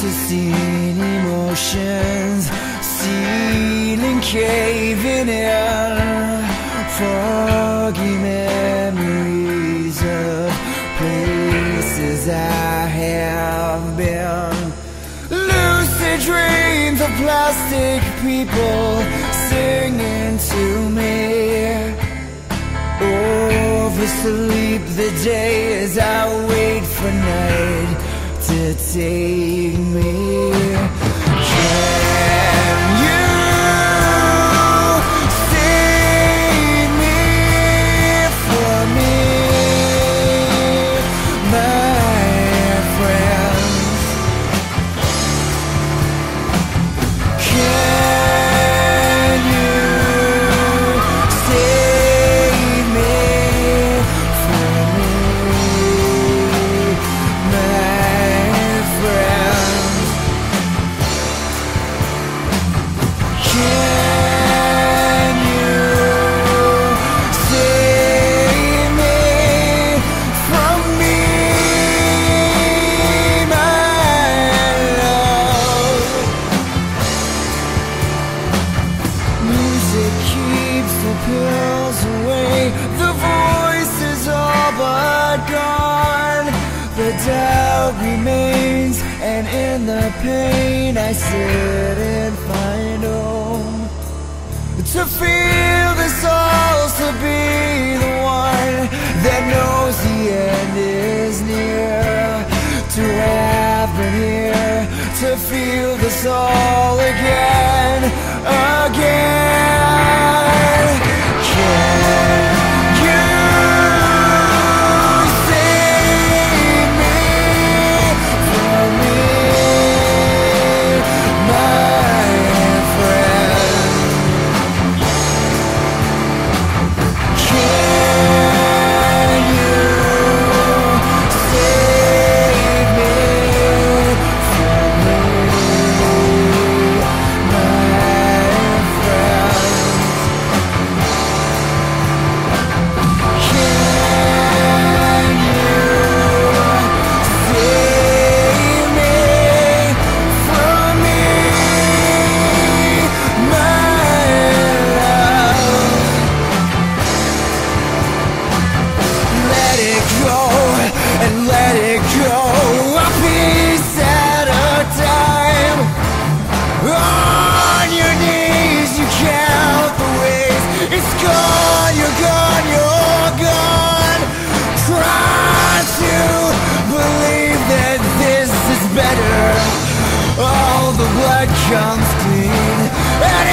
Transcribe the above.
unforeseen emotions, ceiling caving in, foggy memories of places I have been, lucid dreams of plastic people singing to me. Oversleep the days I wait for night to take me. Can you save me from me, my friends? Can you save me from me, my friends? Can you save me from me, my love? Music keeps the pills away, the voice is all but gone. The doubt remains, and in the pain I sit and find home. To feel this all, to be the one that knows the end is near. To have been here, to feel this all again, again. Can you save me from me, my friend? Can you save me from me, my friend? Can you save me from me, my love? Let it go, and let it go, a piece at a time. On your knees you count the ways it's gone, you're gone, you're gone. Try to believe that this is better. All the blood comes clean, and